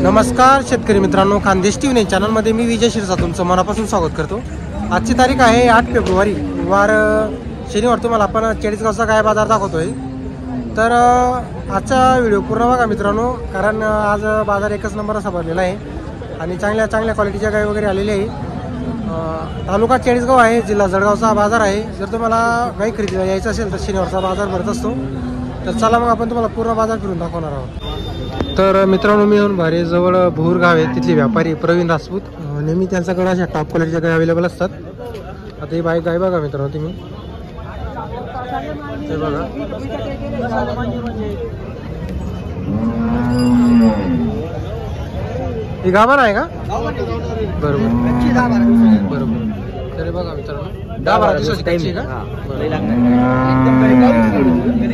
नमस्कार शेतकरी मित्रांनो, खानदेश टीव्ही चॅनलमध्ये मी विजय शिरसा तुमचं मनापासून स्वागत करतो। आजची तारीख आहे 8 फेब्रुवारी वार शनिवार। तुम्हाला आपण चाळीसगावचा गाय बाजार दाखवतोय। तर आजचा व्हिडिओ पूर्ण बघा मित्रांनो, कारण आज बाजार एकच नंबर असा भरलेला आहे आणि चांगल्या क्वालिटीच्या गाय वगैरे आलेली आहे। तालुका चाळीसगाव आहे, जिल्हा जळगावचा बाजार आहे। जर तुम्हाला गाय खरेदीला यायचं असेल तर शनिवारचा बाजार भरत असतो। तर चला मग आपण तुम्हाला पूर्ण बाजार फिरून दाखवणार आहोत। तर मित्रांनो, मी भारे जवळ भोर गाव आहे, तिथले व्यापारी प्रवीण राजपूत नेहमी त्यांच्याकडे अशा टॉप क्वालिटीच्या गाय अवेलेबल असतात। आता ही गाय बघा मित्रांनो, तुम्ही हे बघा, ही गाभण आहे का? बरोबर बरोबर। तरी बघा मित्रांनो, 10-12 दिवसाची कच्ची का?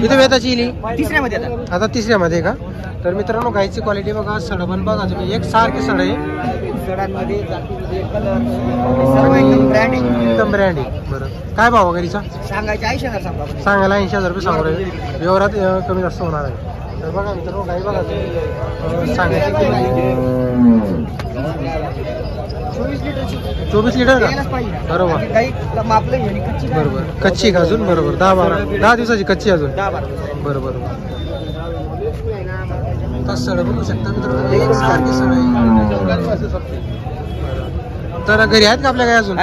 किती वेताची इली? तिसऱ्यामध्ये आता तिसऱ्यामध्ये का? तर मित्रांनो, गायची क्वालिटी बघा, सड पण बघा तुम्ही, एक सारखी सड आहे। सडांमध्ये जातीमध्ये कलर सर्व एकदम ब्रँड आहे, एकदम ब्रँड आहे। बरं, काय भाव वगैरेचा सांगायचे 80,000 सांगा, सांगायला 80,000 रुपये सांगू राहिले, व्यवहारात कमी जास्त होणार आहे। तर बघा मित्रांनो, गाय बघा तुम्ही, सांगायची 24 लिटर का? बरोबर बरोबर, कच्ची का अजून? बरोबर, 10 दिवसाची कच्ची अजून, बरोबर। सड बघू शकता मित्रांनो, एक सारखी सड आहे। तर घरी आहेत का आपल्या गाय अजून?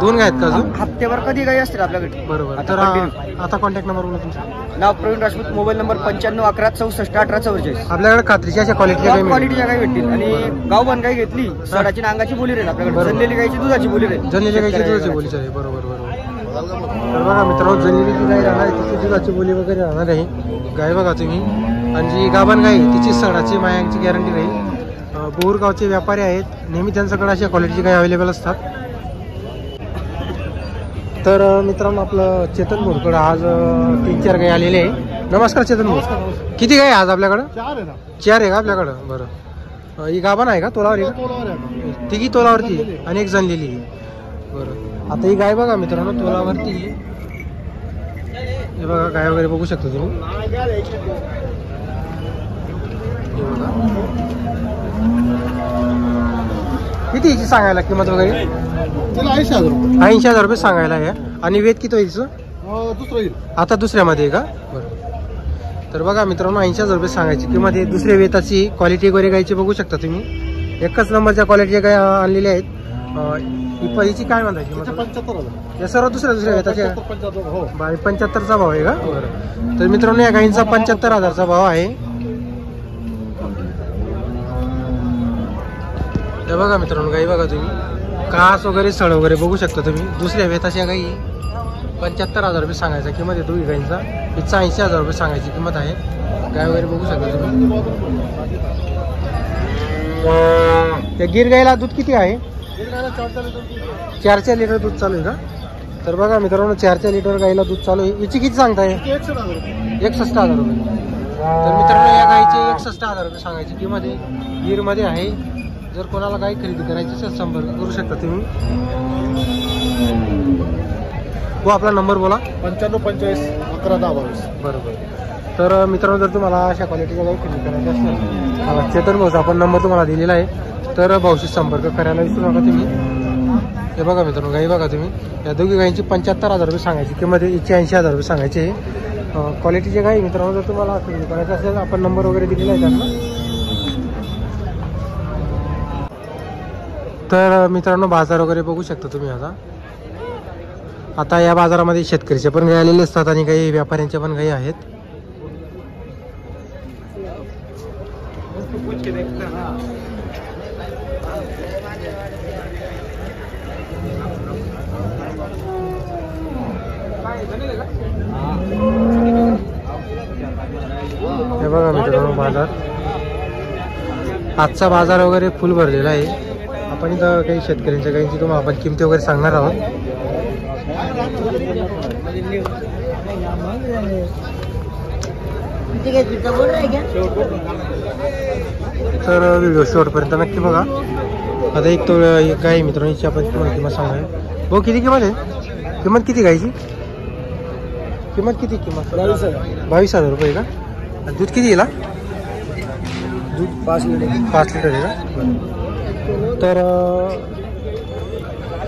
दोन गाय आहेत का अजून? हप्त्यावर कधी गाय असतील आपल्याकडे? बरोबर। तर आता कॉन्टॅक्ट नंबर बोला तुमचा। नाव प्रवीण राजपूत, मोबाईल नंबर 9511641844। आपल्याकडे खात्रीच्या अशा क्वालिटीच्या गाय भेटतील आणि गावबान गाय घेतली, सडाची नांगाची बोली राहील आपल्याकडे, जनलेली गायची दुधाची बोली राहील, जनलेली गायची दुधाची बोली आहे। बरोबर बरोबर। तर बघा मित्रांनो, जनलेली गाय राहणार, तिची दुधाची बोली वगैरे राहणार आहे। गाय बघा तुम्ही, आणि जी गाभण गाय तिची सडाची मायांची गॅरंटी राहील। बोरगावचे व्यापारी आहेत, नेहमी त्यांच्याकडे अशा क्वालिटीची गाय अवेलेबल असतात। तर मित्रांनो, आपलं चेतन भोरकडे आज 3-4 गाय आलेले आहे। नमस्कार चेतन भोर, किती गाय आज आपल्याकडं? 4 आहे का आपल्याकडं? बरं, ही गाभण आहे का? तोलावर आहे का? तिघी तोलावरती आणि एक जनलेली आहे। बरं, आता ही गाय बघा मित्रांनो, तोलावरती हे बघा, गाय वगैरे बघू शकता तुम्ही, किती याची सांगायला किंमत वगैरे? 80,000 रुपये सांगायला आहे। आणि वेट किती व्हायचं? आता दुसऱ्यामध्ये आहे का? बरं। तर बघा मित्रांनो, 80,000 रुपये सांगायची किंमत आहे। दुसऱ्या वेताची क्वालिटी वगैरे गायची बघू शकता तुम्ही, एकच नंबरच्या क्वालिटीच्या गाय आणलेल्या आहेत। ही पहिलीची काय म्हणतायची? 75,000 या सर्व दुसऱ्या वेताच्या 75चा भाव आहे का? बरं। तर मित्रांनो, या गायींचा 75,000चा भाव आहे। हे बघा मित्रांनो, गाई बघा तुम्ही, कास वगैरे सड वगैरे बघू शकता तुम्ही। दुसऱ्या वेताच्या गाई 75,000 रुपये सांगायचा किंमत आहे दोघी गाईंचा। हिचा 80,000 रुपये सांगायची किंमत आहे। गाय वगैरे बघू शकता तुम्ही। त्या गिर गाईला दूध किती आहे? 4 लिटर दूध चालू आहे का? तर बघा मित्रांनो, 4 लिटर गाईला दूध चालू आहे। हिची किती सांगताय? 61,000 रुपये। तर मित्रांनो, या गाईचे 61,000 रुपये सांगायची किंमत आहे, गिरमध्ये आहे। जर कोणाला गाय खरेदी करायची असेल संपर्क करू शकता तुम्ही। हो, आपला नंबर बोला। 95-45-11-22। बरोबर। तर मित्रांनो, जर तुम्हाला अशा क्वालिटीचा गाय खरेदी करायची असेल, चेतन भाऊचा आपण नंबर तुम्हाला दिलेला आहे, तर भाऊशी संपर्क करायला विसरू नका तुम्ही। हे बघा मित्रांनो, गाई बघा तुम्ही, या दोघी गायींची 75,000 रुपये सांगायची किंमत आहे, हिची 80,000 रुपये सांगायची आहे। क्वालिटीचे गाई मित्रांनो, जर तुम्हाला खरेदी करायचं असेल, आपण नंबर वगैरे दिलेला आहे त्यांना। तर मित्रांनो, बाजार वगैरे बघू शकता तुम्ही। आता या बाजारामध्ये शेतकरीचे पण गाय आलेले असतात आणि काही व्यापाऱ्यांच्या पण गायी आहेत। हे बघा मित्रांनो, बाजार आजचा बाजार वगैरे फुल भरलेला आहे। आपण इथं काही शेतकऱ्यांच्या गायींची तुम्हाला आपण किमती वगैरे सांगणार आहोत। तर व्हिडिओ शेवटपर्यंत नक्की बघा। आता एक तो गाय मित्रांनो, हिची आपण तुम्हाला किंमत सांगणार। भाऊ, किती किंमत आहे? किंमत किती गायची? किंमत किती? किंमत 22,000 रुपये का? दूध किती येईल? दूध 5 लिटर 5 लिटर आहे का? तर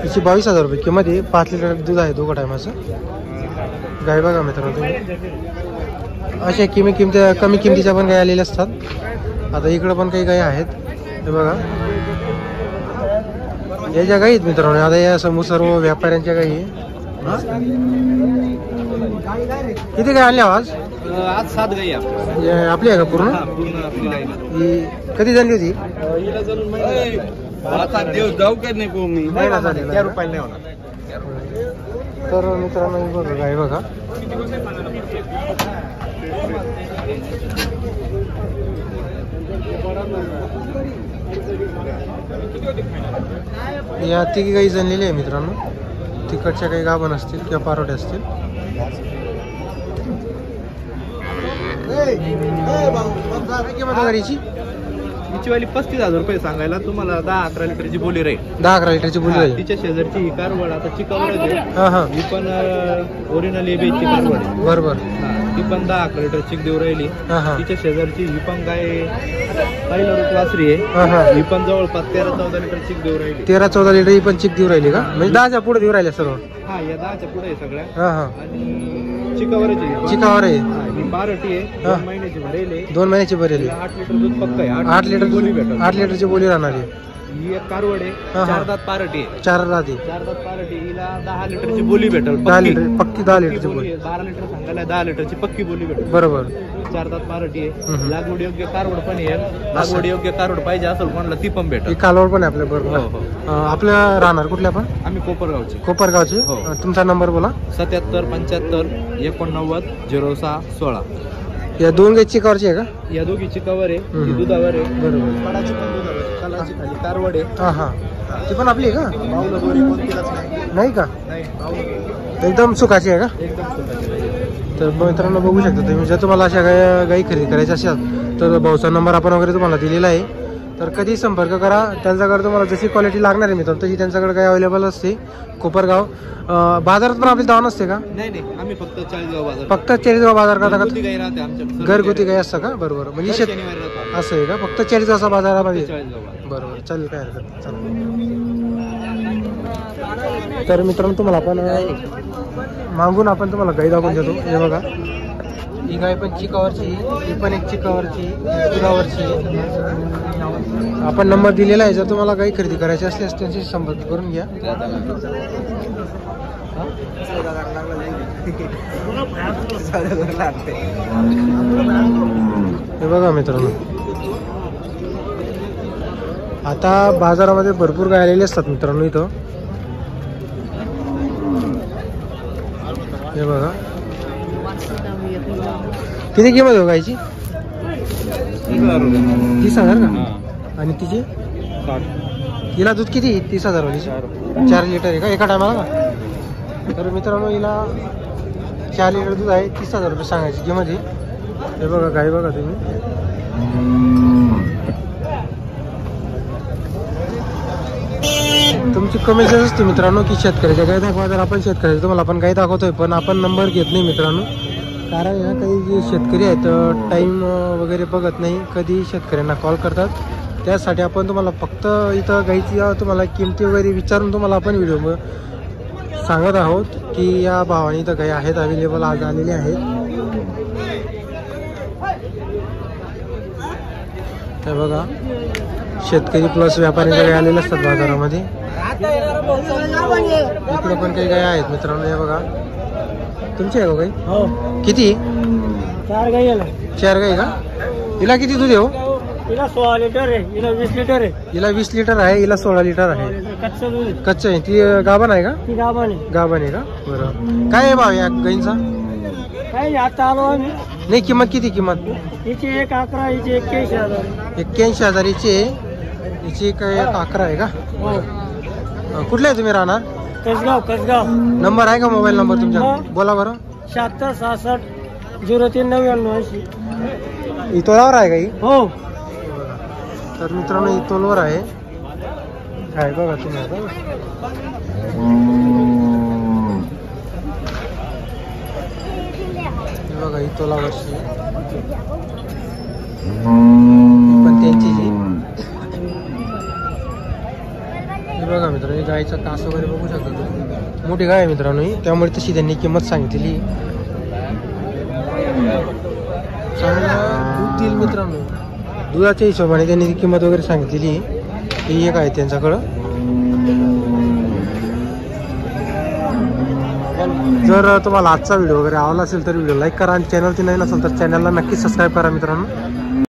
हिची 22,000 रुपये किंमत आहे. 5 लिटर दूध आहे दोघं टायमाचं. गाय बघा मित्रांनो तुम्ही, अशा कमी किमतीच्या पण गाय आलेल्या असतात. आता इकडं पण काही गाय आहेत, हे बघा या ज्या गाई आहेत मित्रांनो. आता या सर्व व्यापाऱ्यांच्या गाई आहे. किती काय आणल्या आज? आज 7 गाई आपली आहे का पूर्ण? ही कधी झाली होती? जाऊ का नाही मी महिना झालेला आहे. रुपये नाही होणार. तर मित्रांनो हे बघा गाय बघा. या तिघी गाई जणलेली आहे मित्रांनो. तिकडच्या काही गाभण असतील किंवा पारोटे असतील. काय किंमत आहे गाडीची? हिची वाली 35,000 रुपये सांगायला, तुम्हाला 10-11 लिटरची बोली राहील. 10-11 लिटरची बोली राहील. तिच्या शेजारची ही कारवड आता चिकावर आहे. हा हा, ही पण ओरिजिनल एबीची कारवड आहे. बरोबर. ती पण 10-11 लिटर चिक देऊ राहिली. हा हा, तिच्या शेजारची ही पण गाय पहिला रूप वासरी हा हा. आहे. ही पण जवळपास 13-14 लिटर चिक देऊ राहिली. 13-14 लिटर ही पण चिक देऊ राहिली का? म्हणजे 10च्या पुढे देऊ राहिले सर्व? हा, या 10च्या पुढे आहे सगळ्या. हा हा, आणि चिकावरची आहे. चिकावर आहे. ही बारटी आहे. 2 महिन्याची भरेल आहे. 2 महिन्याची भरेली. 8 लिटर दूध पक्का आहे. 8 लिटर बोली भेटेल. 8 लिटरची बोली राहणार आहे. ही एक कारवड आहे. हा, हा. 4 दात पारटी आहे. 4 राहते. 4 दात पारटी. हिला 10 लिटरची बोली भेटेल. 10 लिटर पक्की 10 लिटरची बोली बोली. आहे. 12 लिटर सांगायला 10 लिटरची पक्की बोली भेटेल. बरोबर. 4 दात पारटी आहे. हम्म. लागवड योग्य कारवड पण आहे. लागवड योग्य कारवड पाहिजे असेल कोणाला ती पण भेटेल. ही कालवड पण आहे आपल्या बरोबर. हो, हो. आपल्या राहणार कुठल्या पण? आम्ही कोपरगावचे. कोपरगावची. हो. तुमचा नंबर बोला. 77 75 89 06 16. या 2 गाय चिकावरची आहे का? या दोघीची कवर आहे. हम्म. ही दुधावर आहे. बरोबर. कडाची पण दुधावर आहे. कलाची खाली कारवड आहे. हा हा, ती पण आपली आहे का? बाऊला दोरी कोणतीलाच नाही. नाही का? नाही, बाऊला एकदम सुखाची आहे का? एकदम सुंदर. तर मित्रांनो बघू शकता तुम्ही. जर तुम्हाला अशा गाई खरेदी करायच्या असेल तर भाऊचा नंबर आपण वगैरे तुम्हाला दिलेला आहे. तर कधी संपर्क करा. त्यांच्याकडे तुम्हाला जशी क्वालिटी लागणार आहे मित्रांनो तशी त्यांच्याकडे काही अवेलेबल असते. कोपरगाव बाजारात पण आपली दावा नसते का? नाही नाही, आम्ही फक्त 40 बाजार. फक्त 40 बाजार करता का? घरगुती गाई राहते आमच्याकडे. घरगुती गाई असतं का? बरोबर. म्हणजे शनिवारी राहतो. असं आहे का? फक्त 40 बाजारामध्ये? 40 बाजार. बरोबर, चालेल, काय हरकत नाही. चालेल. तर मित्रांनो तुम्हाला आपण मागून आपण तुम्हाला गाई दाखवून देतो. हे बघा, ही गाय पण चिकावरची, ही पण एक चिकावरची, दुधावरची. आपण नंबर दिलेला आहे. जर तुम्हाला काही खरेदी करायची असल्यास त्यांची संपर्क करून घ्या. हे बघा मित्रांनो, आता बाजारामध्ये भरपूर गाय आलेले असतात मित्रांनो इथं. हे बघा, किती किंमत आहे गायची? 30,000 का? आणि तिची? हिला दूध किती? 30,000 वाली 4 लिटर आहे का एका टायमाला का? तर मित्रांनो हिला 4 लिटर दूध आहे. 30,000 रुपये सांगायची किंमत आहे. हे बघा गाय बघा तुम्ही. तुमची कमेंट असते मित्रांनो की शेतकऱ्याच्या गाय दाखवा. तर आपण शेतकऱ्याच्या तुम्हाला आपण गाय दाखवतोय पण आपण नंबर घेत नाही मित्रांनो. कारण ह्या काही जे शेतकरी आहेत टाईम वगैरे बघत नाही, कधी शेतकऱ्यांना कॉल करतात. त्यासाठी आपण तुम्हाला फक्त इथं गाईची तुम्हाला किमती वगैरे विचारून तुम्हाला आपण व्हिडिओ सांगत आहोत की या भावाने इथं गाई आहेत अवेलेबल, आज आलेले आहेत. हे बघा, शेतकरी प्लस व्यापाऱ्यांच्या गाय आलेले असतात बाजारामध्ये. इकडे पण काही गाय आहेत मित्रांनो. हे बघा, तुमची आहे का गाई? हो. किती? 4 गाई आहे. 4 गाई का? हिला किती दूध आहे हो? हिला 16 लिटर आहे. हिला 20 लिटर आहे. हिला 20 लिटर आहे, हिला 16 लिटर आहे. कच्चं दूध. कच्चं आहे. ती गाभण आहे का? ती गाभण आहे. गाभण आहे का? बरं. काय आहे भाव या गाईंचा? काही आता आलो आम्ही. नाही, किंमत किती? किंमत हिची 1,11, हिची 81,000. 81,000 हिची आहे. हिची काय 11 आहे का? हो. कुठले आहे तुम्ही राहणार? कसगाव. नंबर आहे का मोबाईल नंबर तुमचा? हो. बोला बरं. 76 66 03 99 80. इतोलावर आहे का ही? हो. तर मित्रांनो इतोलवर आहे. काय बघा तुम्ही आता. बघा इतोलावरची पण त्यांची जी हे बघा मित्रांनो, गायचा कास वगैरे बघू शकता तुम्ही. मोठी गाय आहे मित्रांनो ही, त्यामुळे तशी त्यांनी किंमत सांगितलेली. चांगलं दूध देईल मित्रांनो, दुधाच्या हिशोबाने त्यांनी ती किंमत वगैरे सांगितलेली. ही एक आहे त्यांच्याकडं. जर तुम्हाला आजचा व्हिडिओ वगैरे आवडला असेल तर व्हिडिओ लाईक करा आणि चॅनल ती नवीन असेल तर चॅनलला नक्की सबस्क्राईब करा मित्रांनो.